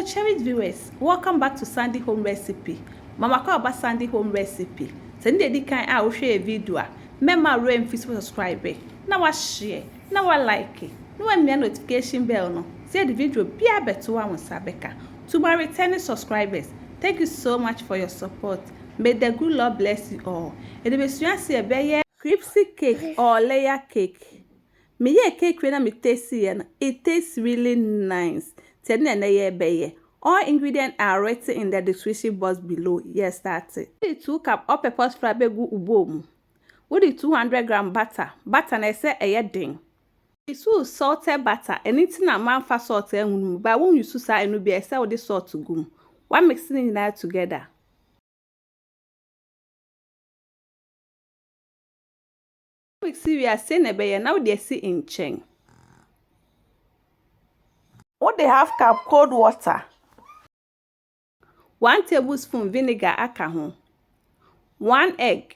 cherished viewers, welcome back to Sandy Home Recipe. Mama call about Sandy Home Recipe. Send the kind I will share a video. Remember to subscribe. Now I share. Now I like it. Now I notification bell no. Say the video be a better one with Sabeka. To my returning subscribers, thank you so much for your support. May the good Lord bless you all. And if you see a crispy cake or layer cake. Me cake when I taste it tastes really nice. All ingredients are written in the description box below. Yes, that's it. 2 cup all purpose flour begu ubom. With the 200-gram butter. Butter na say a ding. It's salted butter. Anything a man for salt and but when you use and will be a sell this salt to go. One mixing it together. We are saying a now they see in chain. What they have cup cold water. 1 tablespoon vinegar aka ho. 1 egg.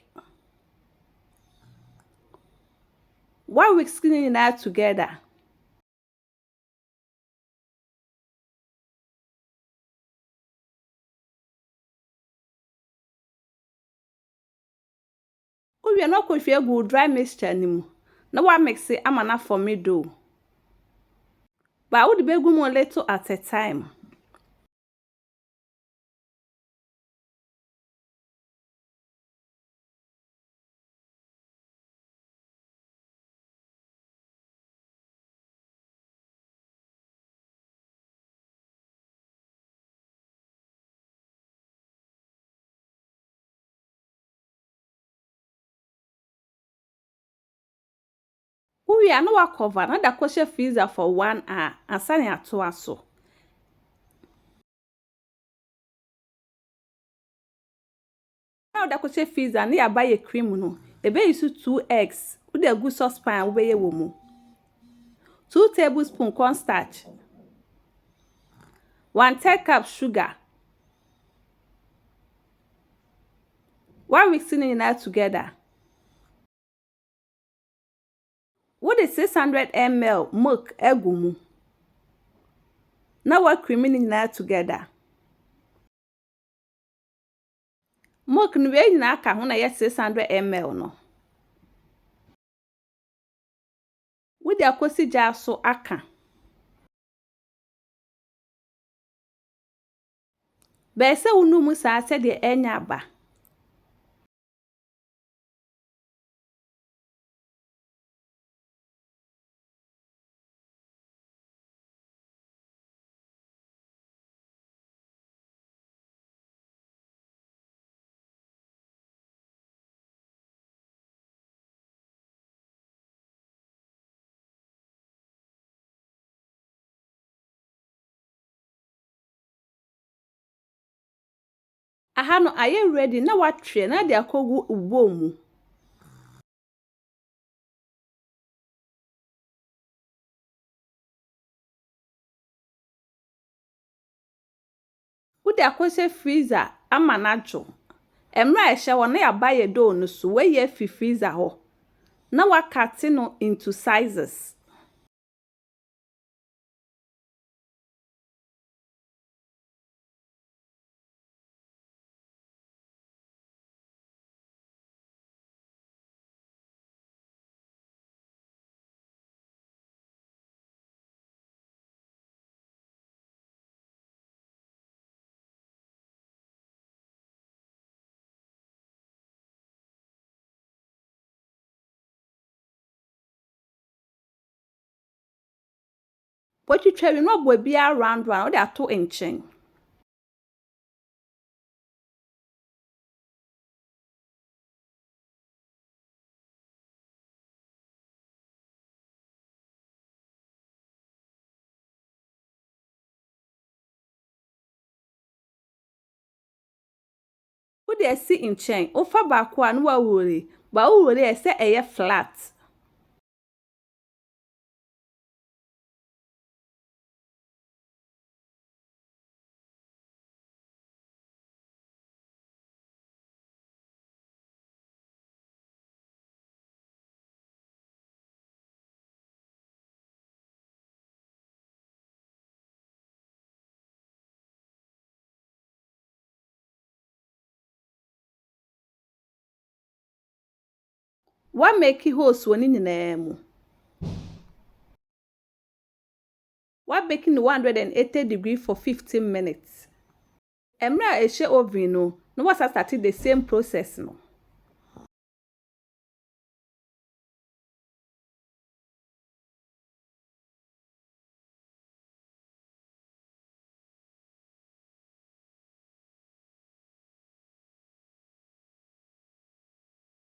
1 whisking it together. We are not going to go dry mixture anymore. Now I mix it amana for me do. But I would be go more little at a time. We are not cover na da koshe freezer for 1 hour and sani ato aso. Now da koshe freezer na ya buy cream no. Ebe use 2 eggs. We dey good saucepan we ye wo mu. 2 tablespoon cornstarch. 1/3 cup sugar. 1 mixing it together. What is 600 ml milk egumu. Now we're creaming it together. Milk no we na aka ho na 600 ml no. We dey akosi jar so aka. Be se unu mu sa se de enya ba. Aha no aye ready na watwe na de akogu ubom mu. Wo de akose freezer amanajo. Emra ehye wo na ya baye do no so we ye fi freezer ho. Na wa cut no into sizes. What you try no boy be around one or they are 2 inching. Wo de see in chain. Ofa baako an wa wori. Ba wo wori e se eye flat. Wa make holes woni nyinaa mu. Wa baking 180 degrees for 15 minutes. Emra a ehye oven no, no was start the same process no.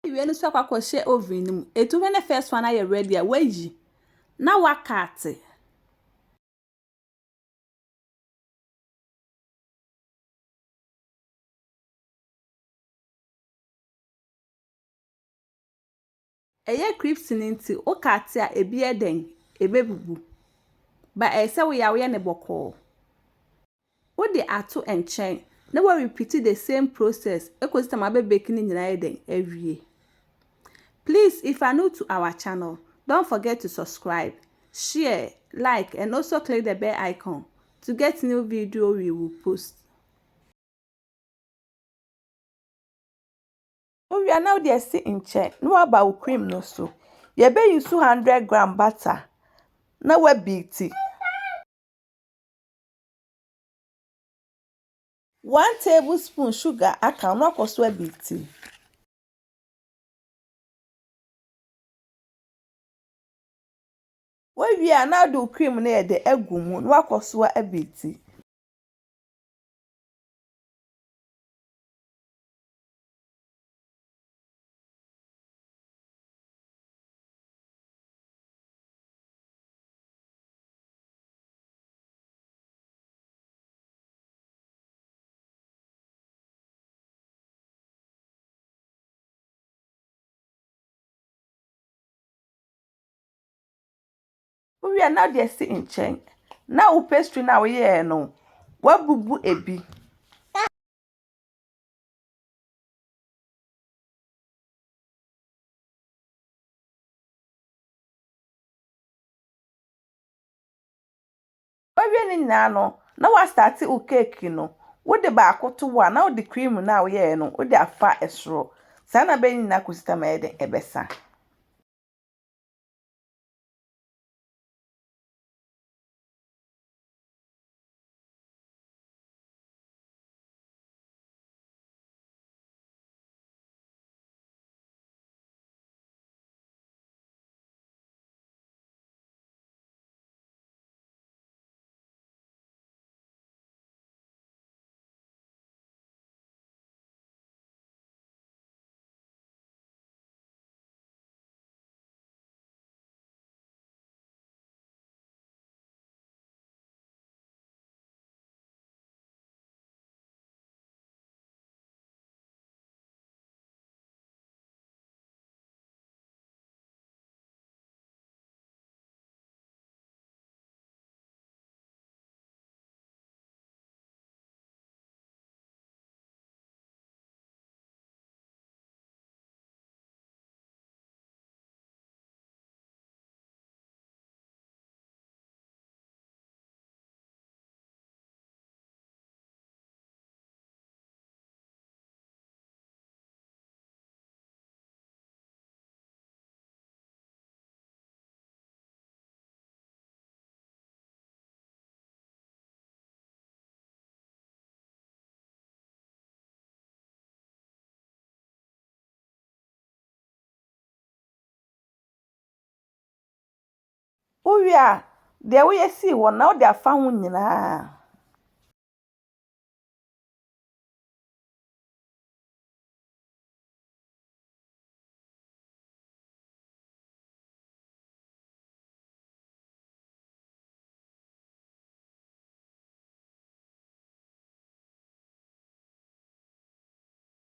Iwe no so akwakohye oven no mu. Etu when the first one are ready, wayi. Na wa cut. Eye crisps nti o cut a ebi eden, ebebubu. Ba ese we ya we ne boko. Wo de ato enchen. Na we repeat the same process. Ekosita ma be baking nyina eden awie. Please, if you are new to our channel, don't forget to subscribe, share, like, and also click the bell icon to get new video we will post. We are now there in check. No about cream no so. You be use 200-gram butter. Now we beat it. 1 tablespoon sugar aka no koso we beat it. We are now do cream na de egu mu no akoso a beat it. We are now there in check. Now pastry na we here no. Wa bubu ebi. Wawie ni nyina no, na wa start u cake no. Wo de ba akoto wa na wo de cream na wo ye no, wo de afa esoro. Sa na be nyina kosita ma ye de ebesa. Uwi a de wo ye si wo na wo de afa ho nyina.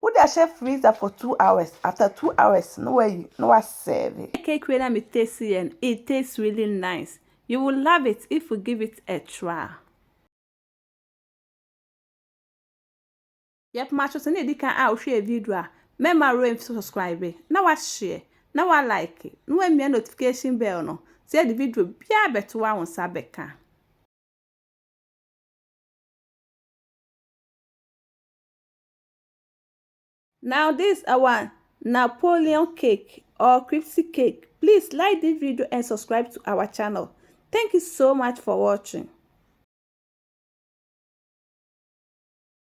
Wo de chef freezer for 2 hours. After 2 hours, no way, no wa serve. Cake when I'm tasty and it tastes really nice. You will love it if you give it a try. Yep, macho se ne di kan a wo hwe video a, memma re subscribe, na wa share, na wa like, na wa mia notification bell no. Se di video bia beto wa won sa beka. Now this our Napoleon cake. or crispy cake, please like this video and subscribe to our channel. Thank you so much for watching.